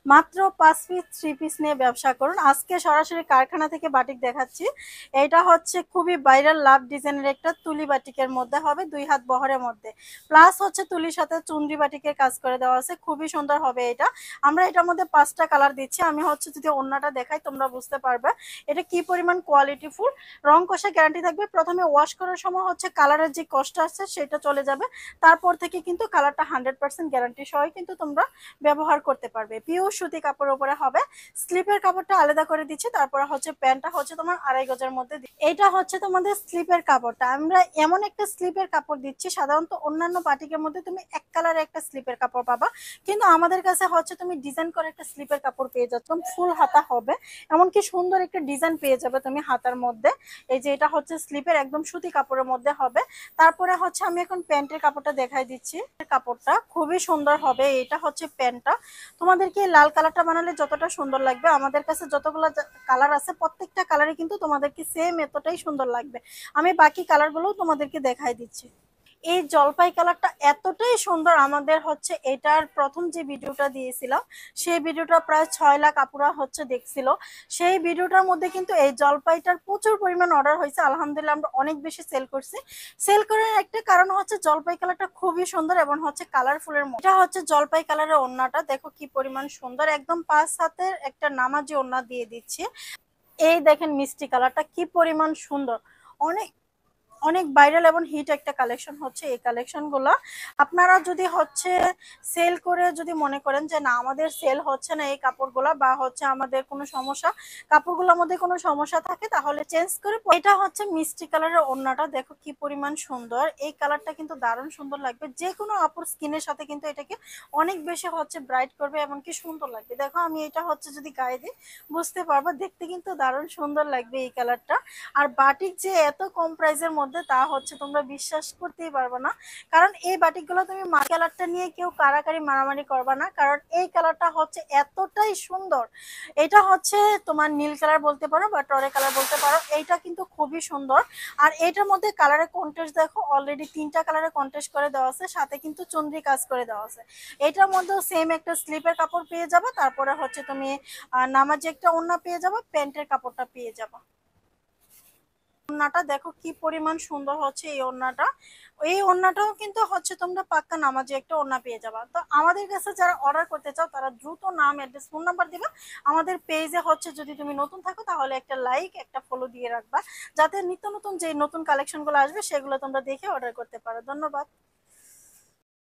মাত্র 5 piece 3 piece নিয়ে ব্যবসা করুন। আজকে সরাসরি কারখানা থেকে বাটিক দেখাচ্ছি। এটা হচ্ছে খুবই ভাইরাল লাভ ডিজাইনের একটা তুলি বাটিকের মধ্যে হবে, 2 হাত বহরের মধ্যে, প্লাস হচ্ছে তুলির সাথে চুনরি বাটিকের কাজ করে দেওয়া আছে। খুবই সুন্দর হবে এটা। আমরা এটার মধ্যে 5টা কালার দিচ্ছি। আমি হচ্ছে যদি ওড়নাটা দেখাই তোমরা বুঝতে পারবে এটা কি পরিমাণ কোয়ালিটি ফুল। রং কষা গ্যারান্টি থাকবে। প্রথমে ওয়াশ করার সময় হচ্ছে কালারের যে কষ্ট আছে সেটা চলে যাবে, তারপর থেকে কিন্তু কালারটা 100% গ্যারান্টি সহ কিন্তু তোমরা ব্যবহার করতে পারবে। পিওর সুতি কাপড়ের উপরে হবে। স্লিপের কাপড়টা আলাদা করে দিচ্ছি, তারপরে হচ্ছে প্যান্টটা হচ্ছে তোমার 2.5 গজের মধ্যে। এটা হচ্ছে তোমাদের স্লিপের কাপড়টা। আমরা এমন একটা স্লিপের কাপড় দিচ্ছি, সাধারণত অন্যান্য বাটিকের মধ্যে তুমি এক কালারে একটা স্লিপের কাপড় পাবা, কিন্তু আমাদের কাছে হচ্ছে তুমি ডিজাইন করে একটা স্লিপের কাপড় পেয়ে যাচ্ছ। ফুল হাতা হবে, এমনকি সুন্দর একটা ডিজাইন পেয়ে যাবে তুমি হাতার মধ্যে। এই যে এটা হচ্ছে স্লিপের একদম সুতি কাপড়ের মধ্যে হবে। তারপরে হচ্ছে আমি এখন প্যান্টের কাপড়টা দেখাই দিচ্ছি। কাপড়টা খুবই সুন্দর হবে। এটা হচ্ছে প্যান্টটা। তোমাদেরকে লাল কালারটা বানালে যতটা সুন্দর লাগবে, আমাদের কাছে যতগুলো কালার আছে প্রত্যেকটা কালারে কিন্তু তোমাদেরকে সেম এতটাই সুন্দর লাগবে। আমি বাকি কালারগুলোও তোমাদেরকে দেখাই দিচ্ছি। এই জলপাই কালারটা এতটাই সুন্দর। আমাদের হচ্ছে এটার প্রথম যে ভিডিওটা দিয়েছিলাম, সেই ভিডিওটা প্রায় 6 লাখ আপুরা হচ্ছে দেখছিল। সেই ভিডিওটার মধ্যে কিন্তু এই জলপাইটার প্রচুর পরিমাণ অর্ডার হয়েছে। আলহামদুলিল্লাহ আমরা অনেক বেশি সেল করছি। সেল করার একটা কারণ হচ্ছে জলপাই কালারটা খুবই সুন্দর এবং হচ্ছে কালারফুলের মধ্যে। এটা হচ্ছে জলপাই কালারের ওড়নাটা, দেখো কি পরিমাণ সুন্দর। একদম 5 হাতের একটা নামাজি ওড়না দিয়ে দিচ্ছি। এই দেখেন মিষ্টি কালারটা কি পরিমাণ সুন্দর। অনেক অনেক ভাইরাল এবং হিট একটা কালেকশন হচ্ছে এই কালেকশন গুলো। আপনারা যদি হচ্ছে সেল করে যদি মনে করেন যে না আমাদের সেল হচ্ছে না এই কাপড়গুলো, বা হচ্ছে আমাদের কোনো সমস্যা, কাপড়গুলোর মধ্যে কোনো সমস্যা থাকে, তাহলে চেঞ্জ করে। এটা হচ্ছে মিষ্টি কালারের ওড়নাটা, দেখো কি পরিমাণ সুন্দর। এই কালারটা কিন্তু দারুণ সুন্দর লাগবে। যে কোনো আপুর স্কিনের সাথে কিন্তু এটাকে অনেক বেশি হচ্ছে ব্রাইট করবে, এমনকি সুন্দর লাগবে। দেখো আমি এটা হচ্ছে যদি গায়ে দিই বুঝতে পারবো, দেখতে কিন্তু দারুণ সুন্দর লাগবে এই কালারটা। আর বাটিক যে এত কম প্রাইসের মধ্যে, তা হচ্ছে তোমরা বিশ্বাস করতেই পারবে না। কারণ এই বাটিকগুলো তুমি কালারটা নিয়ে কেউ কারাকারি মারামারি করবে না, কারণ এই কালারটা হচ্ছে এতটাই সুন্দর। এটা হচ্ছে তোমার নীল কালার বলতে পারো বা টরে কালার বলতে পারো। এইটা কিন্তু খুবই সুন্দর। আর এটার মধ্যে কালারের কন্ট্রাস্ট দেখো, অলরেডি 3টা কালারে কন্ট্রাস্ট করে দেওয়া আছে, সাথে কিন্তু চন্দ্রি কাজ করে দেওয়া আছে। এটার মধ্যেও সেম একটা স্লিপের কাপড় পেয়ে যাবে, তারপরে হচ্ছে তুমি নামাজে একটা ওড়না পেয়ে যাবে, প্যান্টের কাপড়টা পেয়ে যাবে। ওড়নাটা দেখো কি পরিমাণ সুন্দর হচ্ছে এই ওড়নাটা। এই ওড়নাটাও কিন্তু হচ্ছে তোমরা পাক্কা নামাজে একটা ওড়না পেয়ে যাবা। তো আমাদের কাছে যারা অর্ডার করতে চাও তারা দ্রুত নাম, অ্যাড্রেস, ফোন নাম্বার দিবা। আমাদের পেজে হচ্ছে যদি তুমি নতুন থাকো তাহলে একটা লাইক একটা ফলো দিয়ে রাখবা, যাতে নিত্য নতুন যে নতুন কালেকশন গুলো আসবে সেগুলো তোমরা দেখে অর্ডার করতে পারো। ধন্যবাদ।